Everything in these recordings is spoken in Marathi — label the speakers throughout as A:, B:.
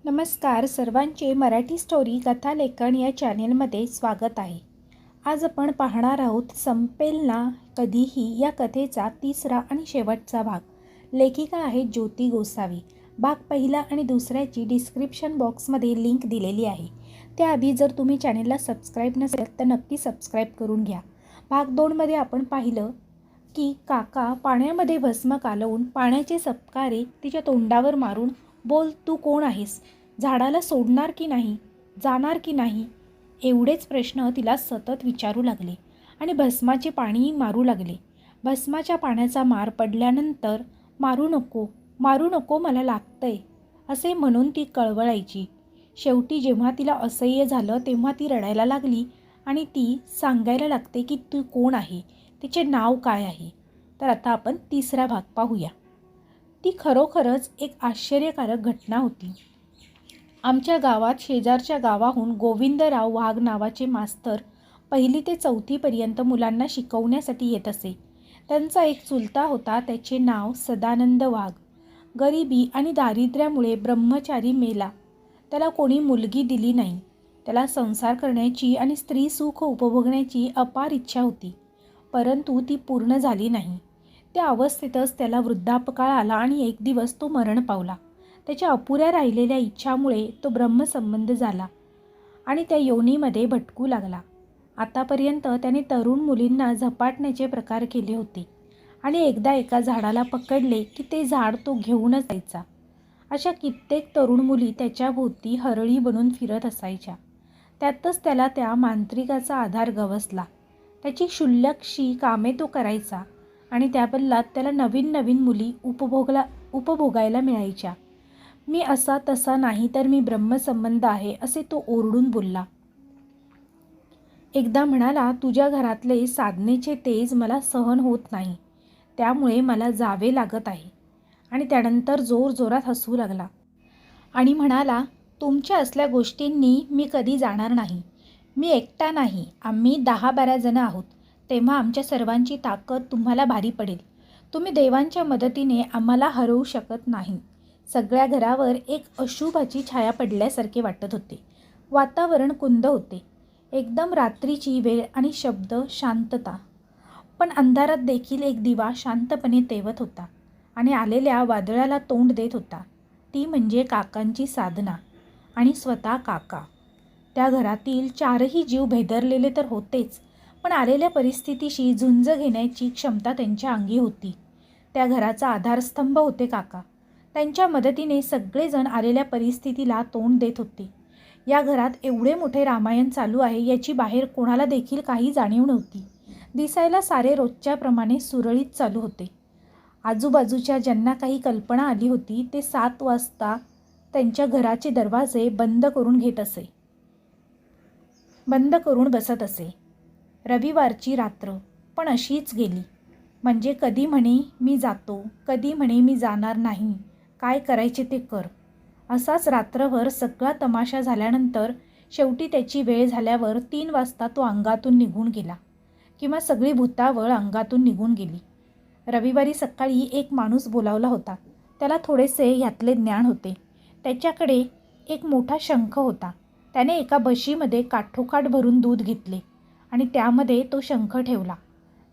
A: नमस्कार सर्वांचे मराठी स्टोरी कथालेखन या चॅनेलमध्ये स्वागत आहे. आज आपण पाहणार आहोत संपेल ना कधीही या कथेचा तिसरा आणि शेवटचा भाग. लेखिका आहे ज्योती गोसावी. भाग पहिला आणि दुसऱ्याची डिस्क्रिप्शन बॉक्समध्ये लिंक दिलेली आहे. त्याआधी जर तुम्ही चॅनेलला सबस्क्राईब नसेल तर नक्की सबस्क्राईब करून घ्या. भाग 2मध्ये आपण पाहिलं की काका पाण्यामध्ये भस्म कालवून पाण्याचे सपकारे तिच्या तोंडावर मारून बोल तू कोण आहेस, झाडाला सोडणार की नाही, जाणार की नाही, एवढेच प्रश्न तिला सतत विचारू लागले आणि भस्माचे पाणी मारू लागले. भस्माच्या पाण्याचा मार पडल्यानंतर मारू नको मला लागतंय असे म्हणून ती कळवळायची. शेवटी जेव्हा तिला असह्य झालं तेव्हा ती रडायला लागली आणि ती सांगायला लागते की तू कोण आहे, तिचे नाव काय आहे. तर आता आपण तिसरा भाग पाहूया. ती खरोखरच एक आश्चर्यकारक घटना होती. आमच्या गावात शेजारच्या गावाहून गोविंदराव वाघ नावाचे मास्तर 1ली ते 4थीपर्यंत मुलांना शिकवण्यासाठी येत असे. त्यांचा एक चुलता होता, त्याचे नाव सदानंद वाघ. गरिबी आणि दारिद्र्यामुळे ब्रह्मचारी मेला. त्याला कोणी मुलगी दिली नाही. त्याला संसार करण्याची आणि स्त्री सुख उपभोगण्याची अपार इच्छा होती, परंतु ती पूर्ण झाली नाही. त्या अवस्थेतच त्याला वृद्धापकाळ आला आणि एक दिवस तो मरण पावला. त्याच्या अपुऱ्या राहिलेल्या इच्छामुळे तो ब्रह्मसंबंध झाला आणि त्या योनीमध्ये भटकू लागला. आतापर्यंत त्याने तरुण मुलींना झपाटण्याचे प्रकार केले होते आणि एकदा एका झाडाला पकडले की ते झाड तो घेऊनच जायचा. अशा कित्येक तरुण मुली त्याच्या भोवती हरळी बनून फिरत असायच्या. त्यातच त्याला त्या मांत्रिकाचा आधार गवसला. त्याची क्षुल्लकशी कामे तो करायचा आणि त्या बदल्यात त्याला नवीन नवीन मुली उपभोगायला मिळायच्या. मी असा तसा नाही तर मी ब्रह्मसंबंध आहे असे तो ओरडून बोलला. एकदा म्हणाला, तुझ्या घरातले साधनेचे तेज मला सहन होत नाही, त्यामुळे मला जावे लागत आहे. आणि त्यानंतर जोरजोरात हसू लागला आणि म्हणाला, तुमच्या असल्या गोष्टींनी मी कधी जाणार नाही. मी एकटा नाही, आम्ही 10-12 जण आहोत. तेव्हा आमच्या सर्वांची ताकद तुम्हाला भारी पडेल. तुम्ही देवांच्या मदतीने आम्हाला हरवू शकत नाही. सगळ्या घरावर एक अशुभाची छाया पडल्यासारखे वाटत होते. वातावरण कुंद होते. एकदम रात्रीची वेळ आणि शब्द, शांतता. पण अंधारात देखील एक दिवा शांतपणे तेवत होता आणि आलेल्या वादळाला तोंड देत होता. ती म्हणजे काकांची साधना आणि स्वतः काका. त्या घरातील 4ही जीव भेदरलेले तर होतेच, पण आलेल्या परिस्थितीशी झुंज घेण्याची क्षमता त्यांच्या अंगी होती. त्या घराचा आधारस्तंभ होते काका. त्यांच्या मदतीने सगळेजण आलेल्या परिस्थितीला तोंड देत होते. या घरात एवढे मोठे रामायण चालू आहे याची बाहेर कोणाला देखील काही जाणीव नव्हती. दिसायला सारे रोजच्याप्रमाणे सुरळीत चालू होते. आजूबाजूच्या ज्यांना काही कल्पना आली होती ते 7 वाजता त्यांच्या घराचे दरवाजे बंद करून बसत असे. रविवारची रात्र पण अशीच गेली. म्हणजे कधी म्हणे मी जातो, कधी म्हणे मी जाणार नाही, काय करायचे ते कर. असाच रात्रभर सगळा तमाशा झाल्यानंतर शेवटी त्याची वेळ झाल्यावर 3 वाजता तो अंगातून निघून गेला, किंवा सगळी भूतावळ अंगातून निघून गेली. रविवारी सकाळी एक माणूस बोलावला होता. त्याला थोडेसे ह्यातले ज्ञान होते. त्याच्याकडे एक मोठा शंख होता. त्याने एका बशीमध्ये काठोकाठ भरून दूध घेतले आणि त्यामध्ये तो शंख ठेवला.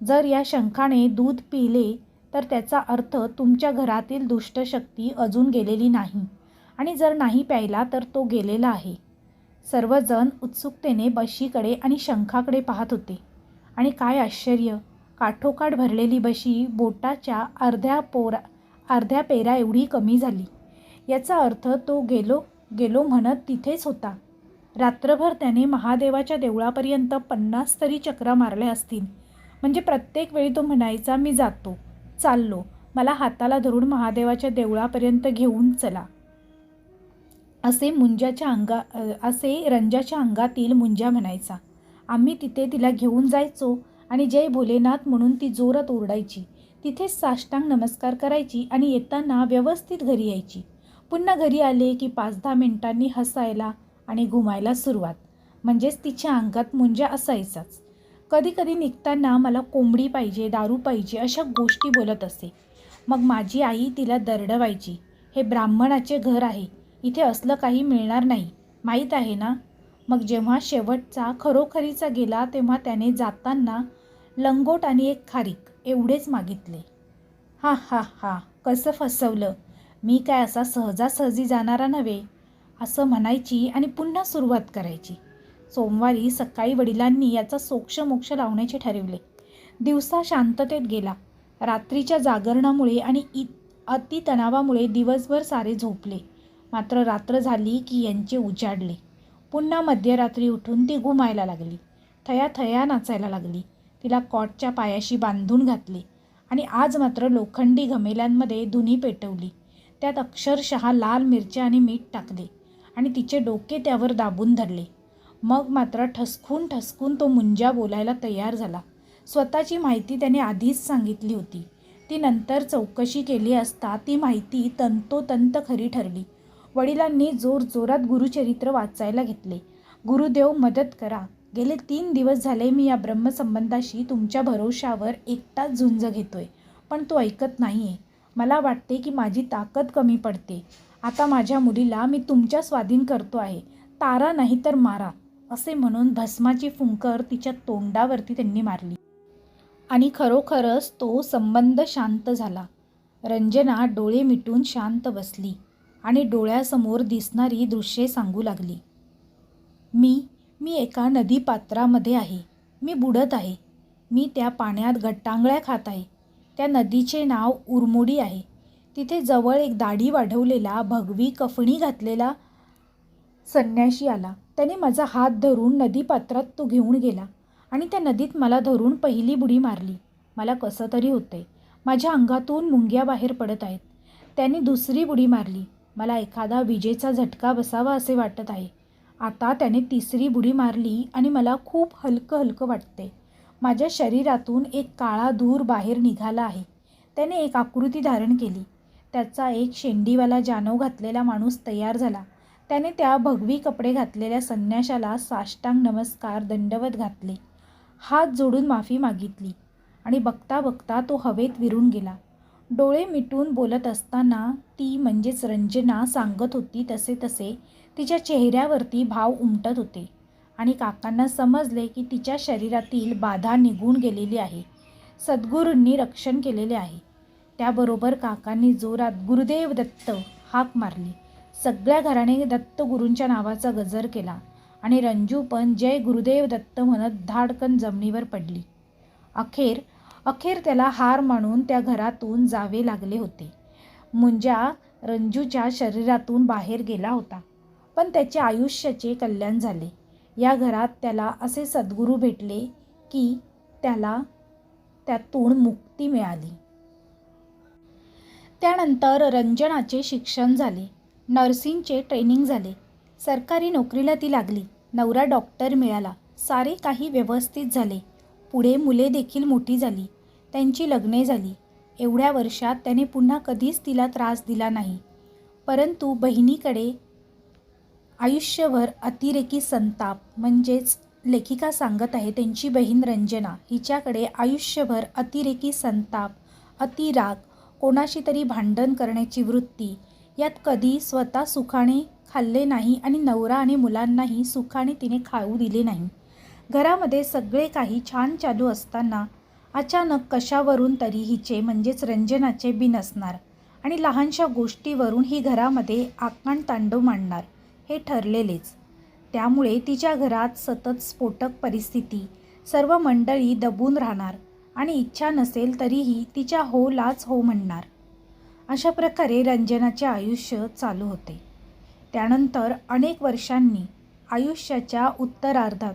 A: जर या शंखाने दूध पिले तर त्याचा अर्थ तुमच्या घरातील दुष्ट शक्ती अजून गेलेली नाही, आणि जर नाही प्यायला तर तो गेलेला आहे. सर्वजण उत्सुकतेने बशीकडे आणि शंखाकडे पाहत होते. आणि काय आश्चर्य, काठोकाठ भरलेली बशी बोटाच्या अर्ध्या पेरा एवढी कमी झाली. याचा अर्थ तो गेलो म्हणत तिथेच होता. रात्रभर त्याने महादेवाच्या देवळापर्यंत 50 तरी चक्रा मारल्या असतील. म्हणजे प्रत्येक वेळी तो म्हणायचा, मी जातो, चाललो, मला हाताला धरून महादेवाच्या देवळापर्यंत घेऊन चला. असे रंजाच्या अंगातील मुंजा म्हणायचा. आम्ही तिथे तिला घेऊन जायचो आणि जय भोलेनाथ म्हणून ती जोरात ओरडायची. तिथेच साष्टांग नमस्कार करायची आणि येताना व्यवस्थित घरी यायची. पुन्हा घरी आले की 5-10 मिनिटांनी हसायला आणि घुमायला सुरुवात. म्हणजेच तिच्या अंगात मुंजा असायचाच. कधी कधी निघताना मला कोंबडी पाहिजे, दारू पाहिजे अशा गोष्टी बोलत असे. मग माझी आई तिला दरडवायची, हे ब्राह्मणाचे घर आहे, इथे असलं काही मिळणार नाही, माहीत आहे ना. मग जेव्हा शेवटचा खरोखरीचा गेला तेव्हा त्याने जाताना लंगोट आणि एक खारीक एवढेच मागितले. हा हा हा, कसं फसवलं. मी काय असा सहजासहजी जाणारा नव्हे, असं म्हणायची आणि पुन्हा सुरुवात करायची. सोमवारी सकाळी वडिलांनी याचा सोक्षमोक्ष लावण्याचे ठरवले. दिवसा शांततेत गेला. रात्रीच्या जागरणामुळे आणि अतितणावामुळे दिवसभर सारे झोपले. मात्र रात्र झाली की यांचे उजाडले. पुन्हा मध्यरात्री उठून ती घुमायला लागली. थया नाचायला लागली. तिला कॉटच्या पायाशी बांधून घातले आणि आज मात्र लोखंडी घमेल्यांमध्ये धुनी पेटवली. त्यात अक्षरशः लाल मिरच्या आणि मीठ टाकले आणि तिचे डोके त्यावर दाबून धरले. मग मात्र ठसकून तो मुंजा बोलायला तयार झाला. स्वतःची माहिती त्याने आधीच सांगितली होती. ती नंतर चौकशी केली असता ती माहिती तंतोतंत खरी ठरली. वडिलांनी जोरजोरात गुरुचरित्र वाचायला घेतले. गुरुदेव मदत करा. गेले 3 दिवस झाले मी या ब्रह्मसंबंधाशी तुमच्या भरोशावर एकटाच झुंज घेतोय, पण तो ऐकत नाहीये. मला वाटते की माझी ताकद कमी पडते. आता माझ्या मुलीला मी तुमच्या स्वाधीन करतो आहे. तारा नाही तर मारा, असे म्हणून भस्माची फुंकर तिच्या तोंडावरती त्यांनी मारली. आणि खरोखरच तो संबंध शांत झाला. रंजना डोळे मिटून शांत बसली आणि डोळ्यासमोर दिसणारी दृश्ये सांगू लागली. मी एका नदीपात्रामध्ये आहे. मी बुडत आहे. मी त्या पाण्यात गट्टांगळ्या खात आहे. त्या नदीचे नाव उरमोडी आहे. तिथे जवळ एक दाढी वाढवलेला, भगवी कफणी घातलेला संन्याशी आला. त्याने माझा हात धरून नदीपात्रात तो घेऊन गेला आणि त्या नदीत मला धरून पहिली बुडी मारली. मला कसं तरी होतंय. माझ्या अंगातून मुंग्या बाहेर पडत आहेत. त्याने दुसरी बुडी मारली. मला एखादा विजेचा झटका बसावा असे वाटत आहे. आता त्याने तिसरी बुडी मारली आणि मला खूप हलकं हलकं वाटते. माझ्या शरीरातून एक काळा धूर बाहेर निघाला आहे. त्याने एक आकृती धारण केली. त्याचा एक शेंडीवाला जानव घातलेला माणूस तयार झाला. त्याने त्या भगवी कपडे घातलेल्या संन्याशाला साष्टांग नमस्कार दंडवत घातले. हात जोडून माफी मागितली आणि बघता बघता तो हवेत विरून गेला. डोळे मिटून बोलत असताना ती म्हणजेच रंजना सांगत होती तसे तिच्या चेहऱ्यावरती भाव उमटत होते आणि काकांना समजले की तिच्या शरीरातील बाधा निघून गेलेली आहे. सद्गुरूंनी रक्षण केलेले आहे. त्याबरोबर काकांनी जोरात गुरुदेव दत्त हाक मारली. सगळ्या घराने दत्तगुरूंच्या नावाचा गजर केला आणि रंजू पण जय गुरुदेव दत्त म्हणत धाडकन जमिनीवर पडली. अखेर त्याला हार मानून त्या घरातून जावे लागले होते. मुंजा रंजूच्या शरीरातून बाहेर गेला होता, पण त्याच्या आयुष्याचे कल्याण झाले. या घरात त्याला असे सद्गुरू भेटले की त्याला त्यातून मुक्ती मिळाली. त्यानंतर रंजनाचे शिक्षण झाले. नर्सिंगचे ट्रेनिंग झाले. सरकारी नोकरीला ती लागली. नवरा डॉक्टर मिळाला. सारे काही व्यवस्थित झाले. पुढे मुले देखील मोठी झाली. त्यांची लग्ने झाली. एवढ्या वर्षात त्याने पुन्हा कधीच तिला त्रास दिला नाही. परंतु बहिणीकडे आयुष्यभर अतिरेकी संताप, म्हणजेच लेखिका सांगत आहे त्यांची बहीण रंजना हिच्याकडे आयुष्यभर अतिरेकी संताप, अतिराग, कोणाशी तरी भांडण करण्याची वृत्ती, यात कधी स्वतः सुखाने खाल्ले नाही आणि नवरा आणि मुलांनाही सुखाने तिने खाऊ दिले नाही. घरामध्ये सगळे काही छान चालू असताना अचानक कशावरून तरी हिचे म्हणजेच रंजनाचे बिनसणार आणि लहानशा गोष्टीवरून ही घरामध्ये आकांडतांडव मांडणार हे ठरलेलेच. त्यामुळे तिच्या घरात सतत स्फोटक परिस्थिती, सर्व मंडळी दबून राहणार आणि इच्छा नसेल तरीही तिच्या होलाच हो म्हणणार. अशा प्रकारे रंजनाचे आयुष्य चालू होते. त्यानंतर अनेक वर्षांनी आयुष्याच्या उत्तरार्धात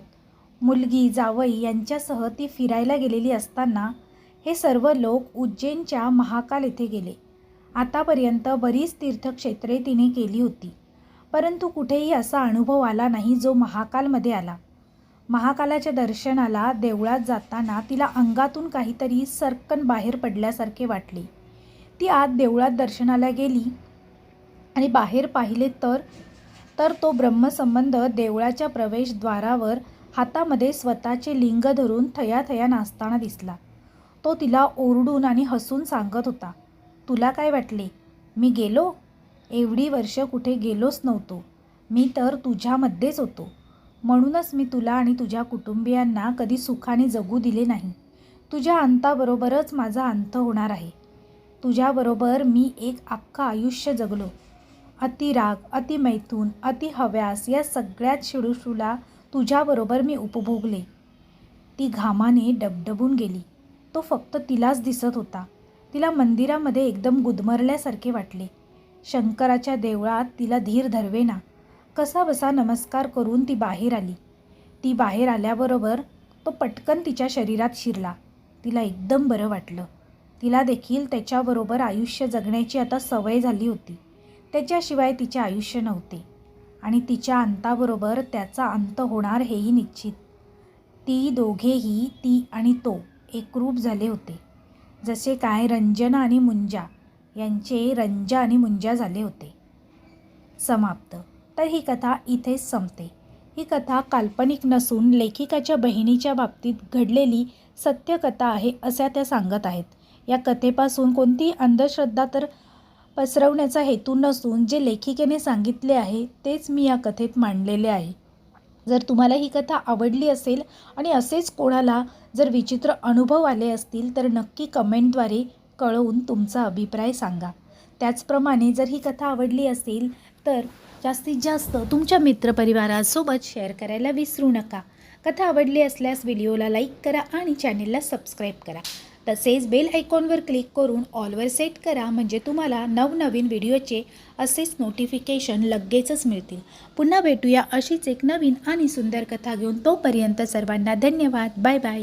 A: मुलगी जावई यांच्यासह ती फिरायला गेलेली असताना हे सर्व लोक उज्जैनच्या महाकाल येथे गेले. आतापर्यंत बरीच तीर्थक्षेत्रे तिने केली होती, परंतु कुठेही असा अनुभव आला नाही जो महाकालमध्ये आला. महाकालाच्या दर्शनाला देवळात जाताना तिला अंगातून काहीतरी सर्कन बाहेर पडल्यासारखे वाटले. ती आत देवळात दर्शनाला गेली आणि बाहेर पाहिले तर तो ब्रह्मसंबंध देवळाच्या प्रवेशद्वारावर हातामध्ये स्वतःचे लिंग धरून थया नाचताना दिसला. तो तिला ओरडून आणि हसून सांगत होता, तुला काय वाटले? मी गेलो? एवढी वर्ष कुठे गेलोच नव्हतो. मी तर तुझ्यामध्येच होतो. म्हणूनच मी तुला आणि तुझ्या कुटुंबियांना कधी सुखाने जगू दिले नाही. तुझ्या अंताबरोबरच माझा अंत होणार आहे. तुझ्याबरोबर मी एक अख्खं आयुष्य जगलो. अतिराग, अतिमैथून, अतिहव्यास या सगळ्यात शिडूशूला तुझ्याबरोबर मी उपभोगले. ती घामाने डबडबून गेली. तो फक्त तिलाच दिसत होता. तिला मंदिरामध्ये एकदम गुदमरल्यासारखे वाटले. शंकराच्या देवळात तिला धीर धरवेना. कसाबसा नमस्कार करून ती बाहेर आली. ती बाहेर आल्याबरोबर तो पटकन तिच्या शरीरात शिरला. तिला एकदम बरं वाटलं. तिला देखील त्याच्याबरोबर आयुष्य जगण्याची आता सवय झाली होती. त्याच्याशिवाय तिचे आयुष्य नव्हते आणि तिच्या अंताबरोबर त्याचा अंत होणार हेही निश्चित. ती दोघेही, ती आणि तो, एकरूप झाले होते. जसे काय रंजना आणि मुंजा यांचे रंजा आणि मुंजा झाले होते. समाप्त. तर ही कथा इथेच संपते. ही कथा काल्पनिक नसून लेखिकाच्या बहिणीच्या बाबतीत घडलेली सत्यकथा आहे अशा त्या सांगत आहेत. या कथेपासून कोणतीही अंधश्रद्धा तर पसरवण्याचा हेतू नसून जे लेखिकेने सांगितले आहे तेच मी या कथेत मांडलेले आहे. जर तुम्हाला ही कथा आवडली असेल आणि असेच कोणाला जर विचित्र अनुभव आले असतील तर नक्की कमेंटद्वारे कळवून तुमचा अभिप्राय सांगा. त्याचप्रमाणे जर ही कथा आवडली असेल तर जास्तीत जास्त तुमच्या मित्रपरिवारासोबत शेअर करायला विसरू नका. कथा आवडली असल्यास व्हिडिओला लाईक करा आणि चॅनेलला सबस्क्राईब करा. तसेच बेल आयकॉनवर क्लिक करून ऑलवर सेट करा म्हणजे तुम्हाला नवनवीन व्हिडिओचे असेच नोटिफिकेशन लगेचच मिळतील. पुन्हा भेटूया अशीच एक नवीन आणि सुंदर कथा घेऊन. तोपर्यंत सर्वांना धन्यवाद. Bye bye.